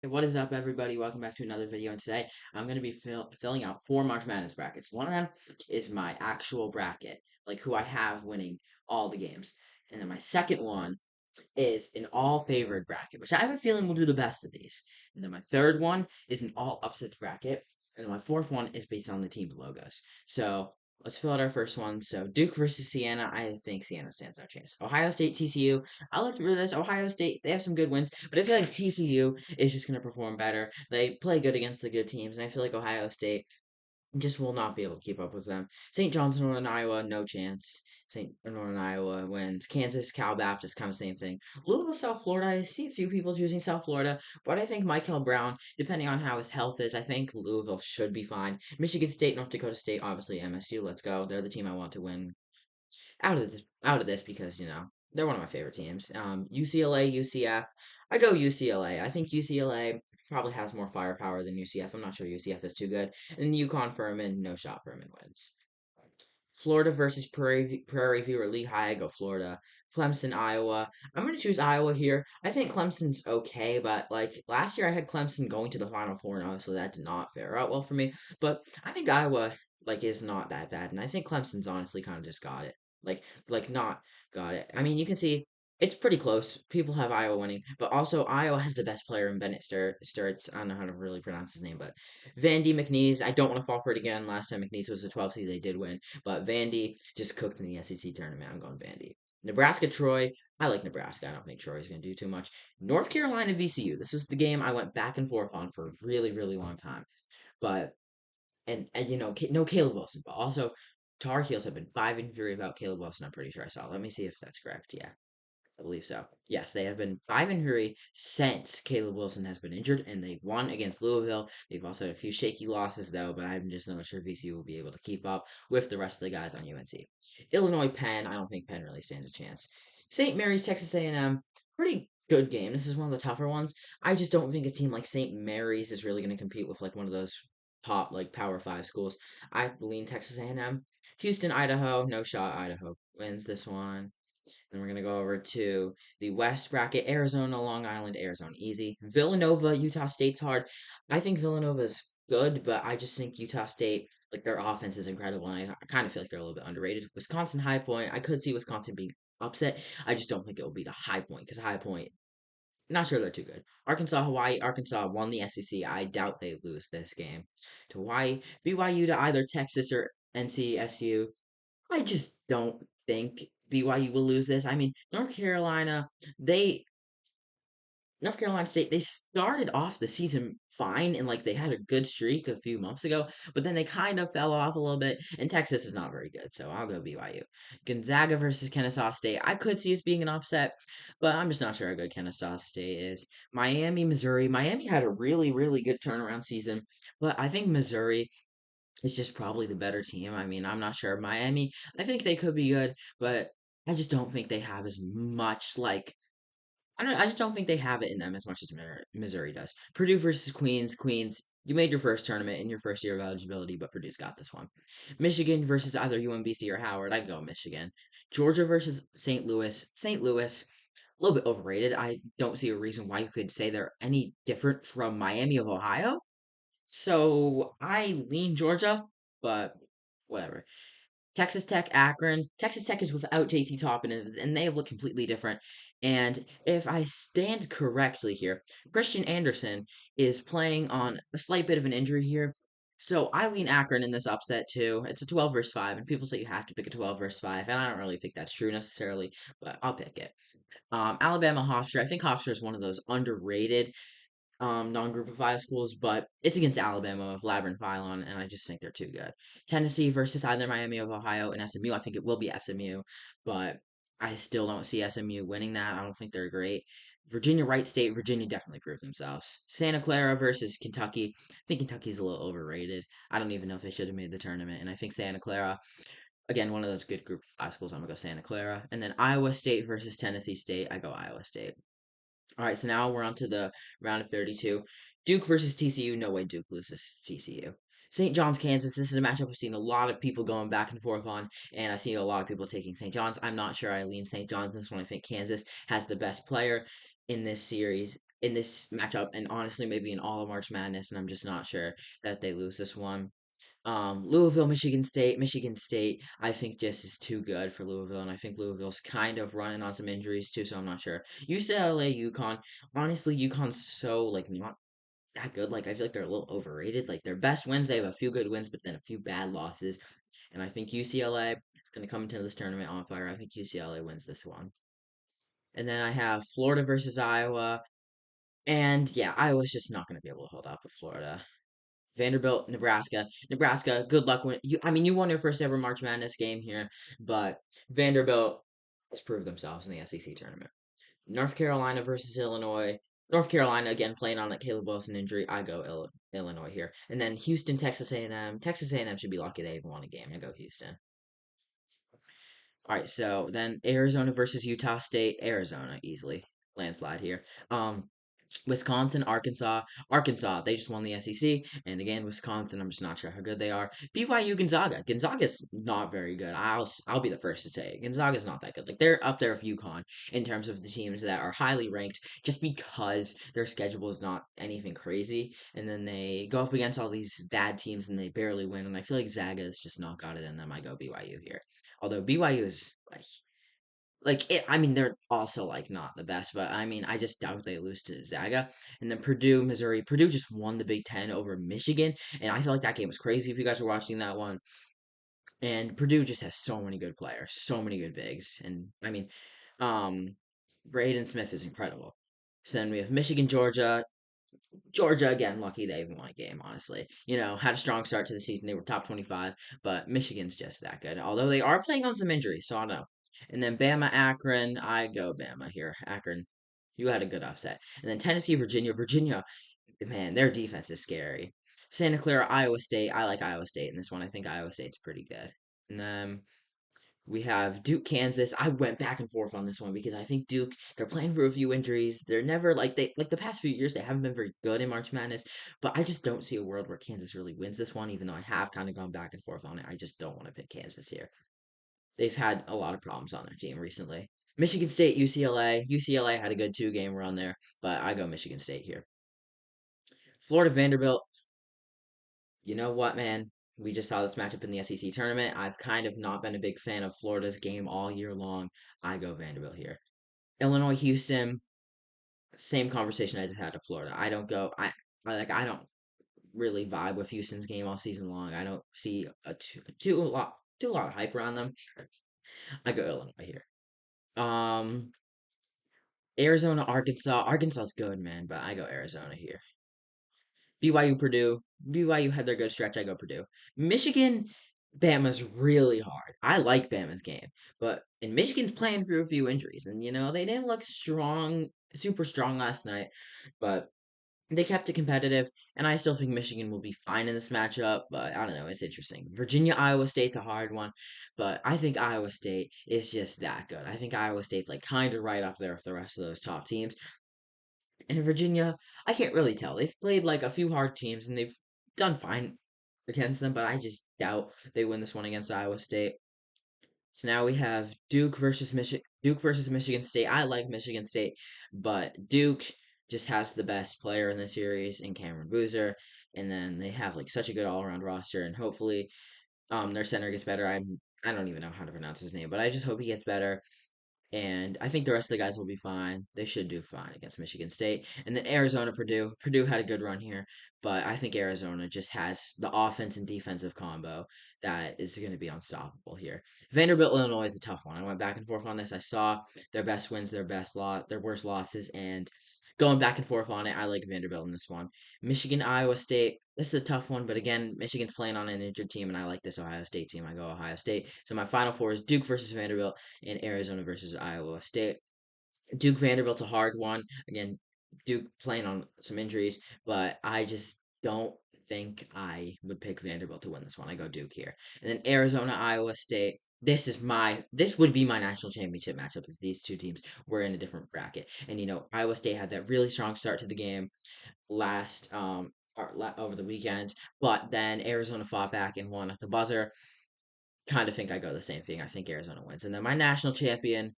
Hey, what is up, everybody? Welcome back to another video. And today I'm going to be filling out four March Madness brackets. One of them is my actual bracket, like who I have winning all the games. And then my second one is an all favored bracket, which I have a feeling will do the best of these. And then my third one is an all upsets bracket. And then my fourth one is based on the team logos. So let's fill out our first one. So Duke versus Siena. I think Siena stands no chance. Ohio State, TCU. I looked through this. Ohio State, they have some good wins, but I feel like TCU is just going to perform better. They play good against the good teams, and I feel like Ohio State just will not be able to keep up with them. St. John's, Northern Iowa, no chance. St. Northern Iowa wins. Kansas, Cal Baptist, kind of same thing. Louisville, South Florida. I see a few people choosing South Florida, but I think Michael Brown, depending on how his health is, I think Louisville should be fine. Michigan State, North Dakota State, obviously MSU. Let's go. They're the team I want to win out of this because they're one of my favorite teams. UCLA, UCF. I go UCLA. I think UCLA probably has more firepower than UCF. I'm not sure UCF is too good. And UConn Furman, no shot. Furman wins. Florida versus Prairie View or Lehigh. I go Florida. Clemson, Iowa. I'm going to choose Iowa here. I think Clemson's okay, but like last year I had Clemson going to the Final Four, and obviously that did not fare out well for me. But I think Iowa is not that bad, and I think Clemson's honestly kind of just got it. Not got it. I mean, you can see it's pretty close. People have Iowa winning, but also Iowa has the best player in Bennett Sturts. I don't know how to really pronounce his name, but Vandy McNeese. I don't want to fall for it again. Last time McNeese was the 12th seed, they did win, but Vandy just cooked in the SEC tournament. I'm going Vandy. Nebraska, Troy. I like Nebraska. I don't think Troy's going to do too much. North Carolina, VCU. This is the game I went back and forth on for a really, really long time. But and no Caleb Wilson, but also Tar Heels have been 5-3 without Caleb Wilson. I'm pretty sure I saw. Let me see if that's correct. Yeah, I believe so. Yes, they have been 5-3 since Caleb Wilson has been injured, and they won against Louisville. They've also had a few shaky losses though, but I'm just not sure VCU will be able to keep up with the rest of the guys on UNC. Illinois, Penn. I don't think Penn really stands a chance. St. Mary's, Texas A&M. Pretty good game. This is one of the tougher ones. I just don't think a team like St. Mary's is really going to compete with like one of those top like Power Five schools. I lean Texas A&M. Houston, Idaho. No shot. Idaho wins this one. Then we're going to go over to the West bracket. Arizona, Long Island, Arizona, easy. Villanova, Utah State's hard. I think Villanova's good, but I just think Utah State, like their offense is incredible, and I kind of feel like they're a little bit underrated. Wisconsin, High Point. I could see Wisconsin being upset. I just don't think it will be the High Point because High Point, not sure they're too good. Arkansas, Hawaii. Arkansas won the SEC. I doubt they lose this game to Hawaii. BYU to either Texas or NCSU. I just don't think BYU will lose this. I mean, they North Carolina State, they started off the season fine and like they had a good streak a few months ago, but then they kind of fell off a little bit. And Texas is not very good, so I'll go BYU. Gonzaga versus Kennesaw State. I could see this being an upset, but I'm just not sure how good Kennesaw State is. Miami, Missouri. Miami had a really, really good turnaround season, but I think Missouri is just probably the better team. I mean, I'm not sure. Miami, I think they could be good, but I just don't think they have as much like I just don't think they have it in them as much as Missouri does. Purdue versus Queens. Queens, you made your first tournament in your first year of eligibility, but Purdue's got this one. Michigan versus either UMBC or Howard. I'd go Michigan. Georgia versus St. Louis. St. Louis, a little bit overrated. I don't see a reason why you could say they're any different from Miami of Ohio. So I lean Georgia, but whatever. Texas Tech, Akron. Texas Tech is without JT Toppin, and they look completely different. And if I stand correctly here, Christian Anderson is playing on a slight bit of an injury here. So I lean Akron in this upset too. It's a 12 versus 5, and people say you have to pick a 12 versus 5, and I don't really think that's true necessarily, but I'll pick it. Alabama Hofstra. I think Hofstra is one of those underrated non-group of five schools, but it's against Alabama with Labyrinth Phylon, and I just think they're too good. Tennessee versus either Miami of Ohio and SMU. I think it will be SMU, but I still don't see SMU winning that. I don't think they're great. Virginia Wright State, Virginia definitely proved themselves. Santa Clara versus Kentucky. I think Kentucky's a little overrated. I don't even know if they should have made the tournament, and I think Santa Clara, again, one of those good group of five schools. I'm gonna go Santa Clara, and then Iowa State versus Tennessee State. I go Iowa State. All right, so now we're on to the round of 32. Duke versus TCU. No way Duke loses to TCU. St. John's, Kansas. This is a matchup I've seen a lot of people going back and forth on, and I see a lot of people taking St. John's. I'm not sure I lean St. John's. This one I think Kansas has the best player in this series. in this matchup, and honestly, maybe in all of March Madness, and I'm just not sure that they lose this one. Louisville, Michigan State. Michigan State, I think just is too good for Louisville, and I think Louisville's kind of running on some injuries too, so I'm not sure. UCLA, UConn. Honestly, UConn's so like not that good. Like I feel like they're a little overrated. Like their best wins, they have a few good wins, but then a few bad losses. And I think UCLA is going to come into this tournament on fire. I think UCLA wins this one. And then I have Florida versus Iowa. And yeah, Iowa's just not going to be able to hold up with Florida. Vanderbilt, Nebraska. Nebraska, good luck when you. I mean, you won your first ever March Madness game here, but Vanderbilt has proved themselves in the SEC tournament. North Carolina versus Illinois. North Carolina again playing on that Caleb Wilson injury. I go Illinois here, and then Houston, Texas A&M. Texas A&M should be lucky they even won a game. I go Houston. All right, so then Arizona versus Utah State. Arizona easily landslide here. Wisconsin, Arkansas. Arkansas, they just won the SEC. And again, Wisconsin, I'm just not sure how good they are. BYU, Gonzaga. Gonzaga's not very good. I'll be the first to say it. Gonzaga's not that good. Like they're up there with UConn in terms of the teams that are highly ranked just because their schedule is not anything crazy. And then they go up against all these bad teams and they barely win. And I feel like Zaga has just not got it in them. I go BYU here. Although BYU is like it, I mean, they're also like not the best, but I mean, I just doubt they lose to Zaga. And then Purdue, Missouri. Purdue just won the Big Ten over Michigan, and I feel like that game was crazy. If you guys were watching that one, and Purdue just has so many good players, so many good bigs, and I mean, um, Braden Smith is incredible. So then we have Michigan, Georgia. Georgia again, lucky they even won a game. Honestly, had a strong start to the season. They were top 25, but Michigan's just that good. Although they are playing on some injuries, so I don't know. And then Bama, Akron. I go Bama here. Akron, you had a good upset. And then Tennessee, Virginia. Virginia, man, their defense is scary. Santa Clara, Iowa State. I like Iowa State in this one. I think Iowa State's pretty good. And then we have Duke, Kansas. I went back and forth on this one because I think Duke, they're playing for a few injuries. They're never like the past few years they haven't been very good in March Madness, but I just don't see a world where Kansas really wins this one, even though I have kind of gone back and forth on it. I just don't want to pick Kansas here. They've had a lot of problems on their team recently. Michigan State, UCLA. UCLA had a good 2 game run there, but I go Michigan State here. Florida Vanderbilt. You know what, man? We just saw this matchup in the SEC tournament. I've kind of not been a big fan of Florida's game all year long. I go Vanderbilt here. Illinois, Houston, same conversation I just had to Florida. I don't go. I don't really vibe with Houston's game all season long. I don't see a lot of hype around them. I go Illinois here. Um, Arizona, Arkansas. Arkansas's good, man, but I go Arizona here. BYU, Purdue. BYU had their good stretch. I go Purdue. Michigan, Bama's really hard. I like Bama's game, but and Michigan's playing through a few injuries, and they didn't look super strong last night, but they kept it competitive, and I still think Michigan will be fine in this matchup. But I don't know, it's interesting. Virginia, Iowa State's a hard one, but I think Iowa State is just that good. I think Iowa State's like kind of right up there with the rest of those top teams. And Virginia, I can't really tell. They've played like a few hard teams and they've done fine against them, but I just doubt they win this one against Iowa State. So now we have Duke versus Michigan State. I like Michigan State, but Duke just has the best player in the series in Cameron Boozer, and then they have like such a good all around roster, and hopefully their center gets better. I don't even know how to pronounce his name, but I just hope he gets better. And I think the rest of the guys will be fine. They should do fine against Michigan State. And then Arizona, Purdue. Purdue had a good run here, but I think Arizona just has the offense and defensive combo that is going to be unstoppable here. Vanderbilt, Illinois is a tough one. I went back and forth on this. I saw their best wins, their worst losses, and going back and forth on it, I like Vanderbilt in this one. Michigan, Iowa State. This is a tough one, but again, Michigan's playing on an injured team, and I like this Ohio State team. I go Ohio State. So my final four is Duke versus Vanderbilt and Arizona versus Iowa State. Duke Vanderbilt's a hard one. Again, Duke playing on some injuries, but I just don't think I would pick Vanderbilt to win this one. I go Duke here. And then Arizona, Iowa State. This would be my national championship matchup if these two teams were in a different bracket. And Iowa State had that really strong start to the game last over the weekend, but then Arizona fought back and won at the buzzer. Kind of think I go the same thing. I think Arizona wins. And then my national champion,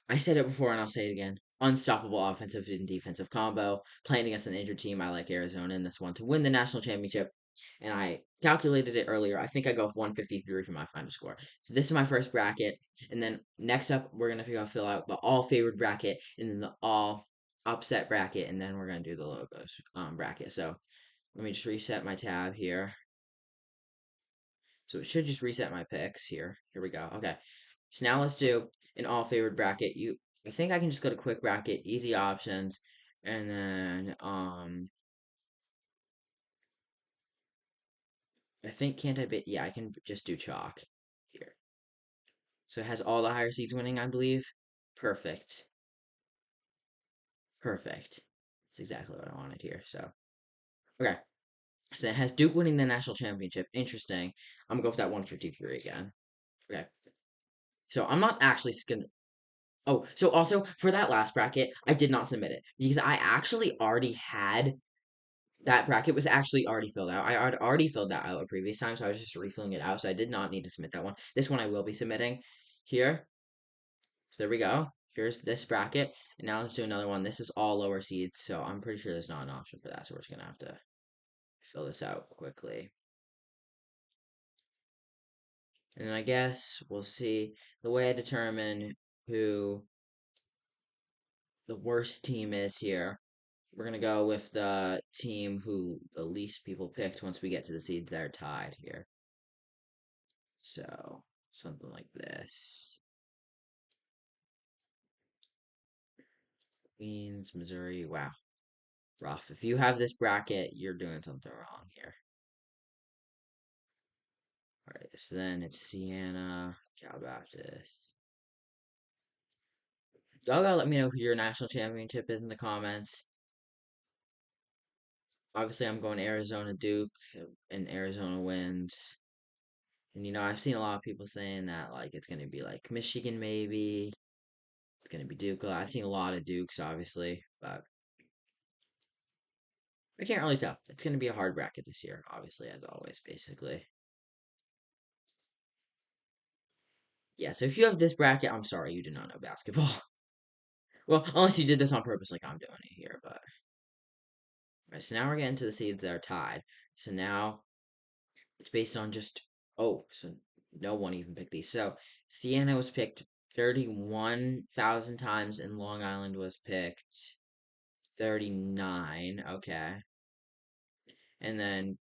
I said it before and I'll say it again. unstoppable offensive and defensive combo. Playing against an injured team, I like Arizona in this one to win the national championship. And I calculated it earlier. I think I go with 153 for my final score. So this is my first bracket. And then next up, we're going to fill out the all favored bracket and then the all upset bracket. And then we're going to do the logos bracket. So let me just reset my tab here. So it should just reset my picks here. Here we go. Okay. So now let's do an all favored bracket. I think I can just go to quick bracket, easy options, and then I think can't I be yeah, I can just do chalk here. So it has all the higher seeds winning, I believe. Perfect. Perfect. That's exactly what I wanted here. So okay. So it has Duke winning the national championship. Interesting. I'm gonna go with that 153 again. Okay. So I'm not actually gonna Oh, so also for that last bracket, I did not submit it because I actually already had that bracket was actually already filled out. I had already filled that out a previous time, so I was just refilling it out. So I did not need to submit that one. This one I will be submitting here. So there we go. Here's this bracket. And now let's do another one. This is all lower seeds, so I'm pretty sure there's not an option for that. So we're just gonna have to fill this out quickly. And then I guess we'll see the way I determine who the worst team is here. We're gonna go with the team who the least people picked once we get to the seeds that are tied here. So something like this. Queens, Missouri. Wow, rough. If you have this bracket, you're doing something wrong here. All right, so then it's Siena, Cal Baptist. Y'all gotta let me know who your national championship is in the comments. Obviously, I'm going Arizona Duke, and Arizona wins. And I've seen a lot of people saying that like it's gonna be like Michigan maybe. It's gonna be Duke. I've seen a lot of Dukes, obviously, but I can't really tell. It's gonna be a hard bracket this year, obviously, as always, basically. Yeah, so if you have this bracket, I'm sorry you do not know basketball. Well, unless you did this on purpose, like I'm doing it here, but right, so now we're getting to the seeds that are tied. So now it's based on just so no one even picked these. So Siena was picked 31,000 times, and Long Island was picked 39. Okay, and then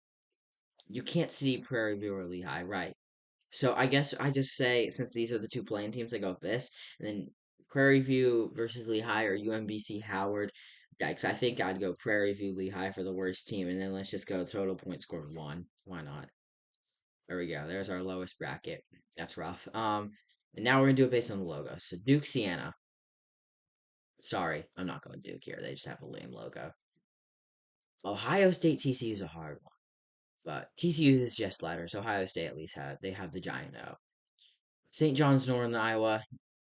you can't see Prairie View or Lehigh, right? So I guess I just say since these are the two playing teams, I go with this, and then Prairie View versus Lehigh or UMBC Howard. Yikes! I think I'd go Prairie View Lehigh for the worst team, and then let's just go total point scored one. Why not? There we go. There's our lowest bracket. That's rough. And now we're gonna do it based on the logo. So Duke Siena. Sorry, I'm not going Duke here. They just have a lame logo. Ohio State TCU is a hard one, but TCU is just letters. Ohio State at least have the giant O. St. John's Northern Iowa,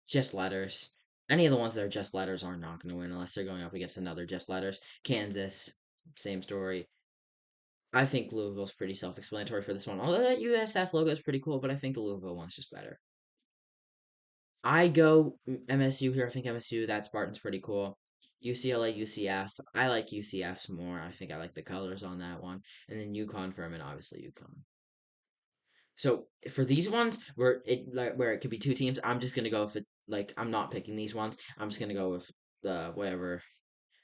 just letters. Any of the ones that are just letters are not going to win unless they're going up against another just letters. Kansas, same story. I think Louisville's pretty self-explanatory for this one. Although that USF logo is pretty cool, but I think the Louisville one's just better. I go MSU here. I think MSU, that Spartan's pretty cool. UCLA, UCF. I like UCF's more. I think I like the colors on that one. And then UConn, Furman, obviously UConn. So for these ones where it could be two teams, I'm just gonna go with it. Like I'm not picking these ones. I'm just gonna go with the whatever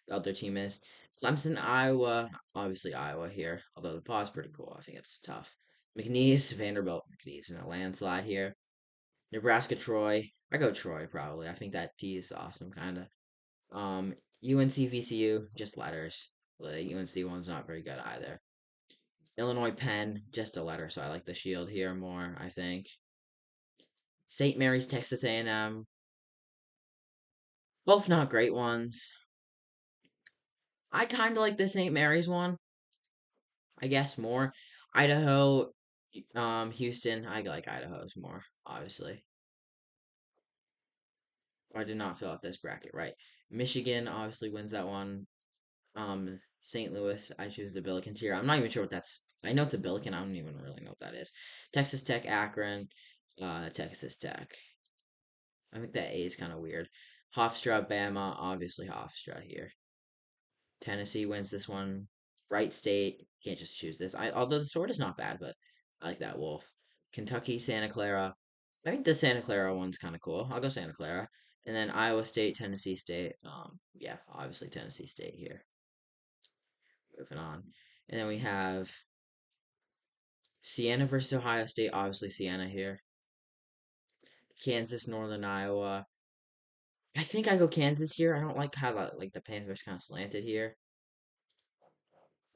the other team is. Clemson, Iowa, obviously Iowa here. Although the paw's pretty cool. I think it's tough. McNeese, Vanderbilt, McNeese in a landslide here. Nebraska, Troy. I go Troy probably. I think that T is awesome, kind of. UNC, VCU, just letters. The UNC one's not very good either. Illinois, Penn, just a letter, so I like the Shield here more. I think. St. Mary's, Texas A&M. Both not great ones. I kind of like the St. Mary's one. I guess more. Idaho, Houston. I like Idaho's more, obviously. I did not fill out this bracket right. Michigan obviously wins that one. St. Louis, I choose the Billikens here. I'm not even sure what that's. I know it's a Billiken. I don't even really know what that is. Texas Tech, Akron, Texas Tech. I think that A is kind of weird. Hofstra, Bama, obviously Hofstra here. Tennessee wins this one. Wright State, can't just choose this. Although the sword is not bad, but I like that wolf. Kentucky, Santa Clara. I think the Santa Clara one's kind of cool. I'll go Santa Clara. And then Iowa State, Tennessee State. Yeah, obviously Tennessee State here. Moving on. And then we have Siena versus Ohio State. Obviously Siena here. Kansas, Northern Iowa. I think I go Kansas here. I don't like how the Panthers kind of slanted here.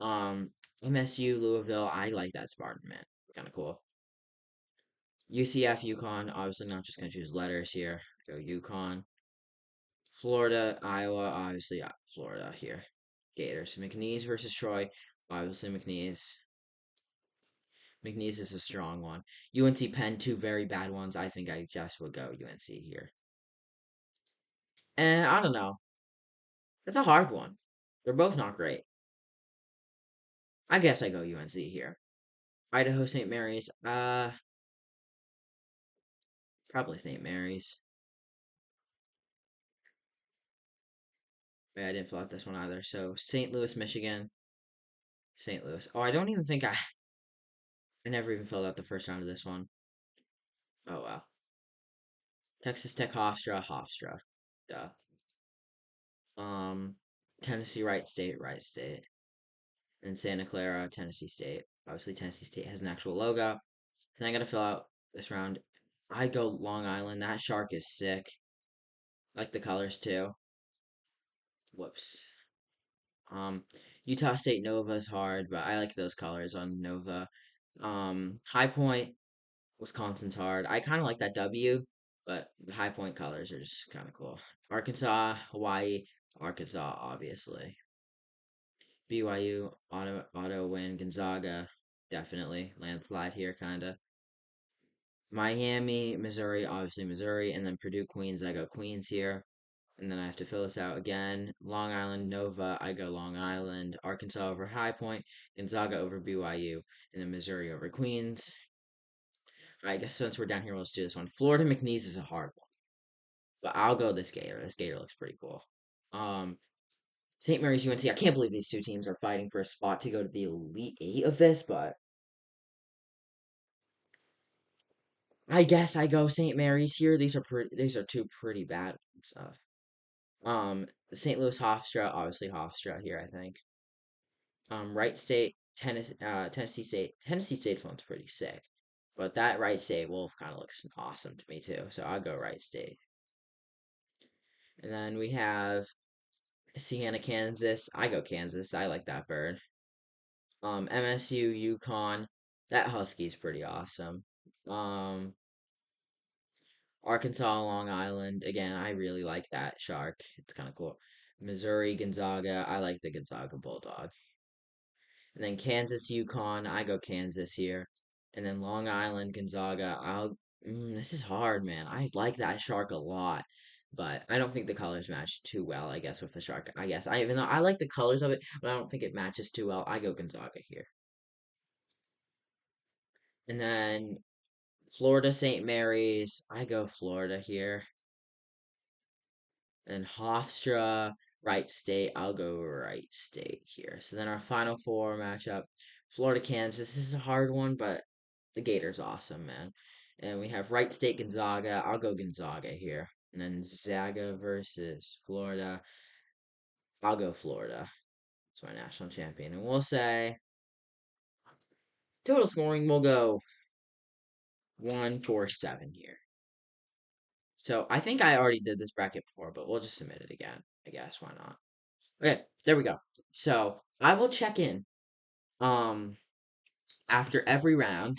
MSU, Louisville. I like that Spartan man. Kind of cool. UCF, UConn. Obviously not just gonna choose letters here. Go UConn. Florida, Iowa. Obviously Florida here. Gators. McNeese versus Troy. Obviously McNeese. McNeese is a strong one. UNC Penn, two very bad ones. I think I just would go UNC here. And I don't know. It's a hard one. They're both not great. I guess I go UNC here. Idaho St. Mary's. Probably St. Mary's. Yeah, I didn't fill out this one either. So St. Louis, Michigan. St. Louis. Oh, I don't even think I never even filled out the first round of this one. Oh wow. Texas Tech, Hofstra, Hofstra. Duh. Um, Tennessee, Wright State, Wright State. And Santa Clara, Tennessee State. Obviously, Tennessee State has an actual logo. Then I gotta fill out this round. I go Long Island. That shark is sick. I like the colors too. Whoops. Utah State Nova is hard, but I like those colors on Nova. High Point, Wisconsin's hard. I kind of like that W, but the High Point colors are just kind of cool. Arkansas, Hawaii, Arkansas, obviously. BYU, auto win. Gonzaga, definitely. Landslide here, kind of. Miami, Missouri, obviously Missouri. And then Purdue, Queens, I go Queens here. And then I have to fill this out again. Long Island, Nova, I go Long Island. Arkansas over High Point. Gonzaga over BYU. And then Missouri over Queens. I guess since we're down here, let's do this one. Florida McNeese is a hard one. But I'll go this Gator. This Gator looks pretty cool. Um, St. Mary's UNC. I can't believe these two teams are fighting for a spot to go to the Elite Eight of this, but I guess I go St. Mary's here. These are two pretty bad ones. St. Louis Hofstra, obviously Hofstra here, I think. Wright State, Tennessee State. Tennessee State's one's pretty sick, but that Wright State Wolf kind of looks awesome to me too. So I'll go Wright State. And then we have Siena, Kansas. I go Kansas. I like that bird. MSU, UConn. That Husky's pretty awesome. Um, Arkansas, Long Island. Again, I really like that shark. It's kind of cool. Missouri, Gonzaga. I like the Gonzaga Bulldog. And then Kansas, UConn. I go Kansas here. And then Long Island, Gonzaga. This is hard, man. I like that shark a lot, but I don't think the colors match too well. I guess with the shark. I guess even though I like the colors of it, but I don't think it matches too well. I go Gonzaga here. And then Florida, St. Mary's. I go Florida here. And Hofstra, Wright State. I'll go Wright State here. So then our final four matchup, Florida, Kansas. This is a hard one, but the Gators awesome, man. And we have Wright State, Gonzaga. I'll go Gonzaga here. And then Zaga versus Florida. I'll go Florida. It's my national champion. And we'll say total scoring will go 147 here. So I think I already did this bracket before, but we'll just submit it again. I guess why not? Okay, there we go. So I will check in um after every round.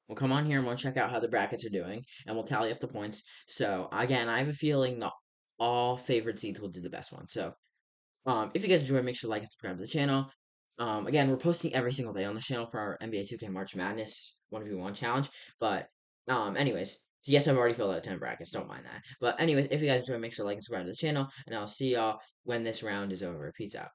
We'll come on here and we'll check out how the brackets are doing and we'll tally up the points. So again, I have a feeling that all favorite seeds will do the best one. So if you guys enjoy, make sure to like and subscribe to the channel. Again, we're posting every single day on the channel for our NBA 2K March Madness 1v1 challenge. But anyways, so yes, I've already filled out 10 brackets. Don't mind that. But anyways, if you guys enjoy, make sure to like and subscribe to the channel. And I'll see y'all when this round is over. Peace out.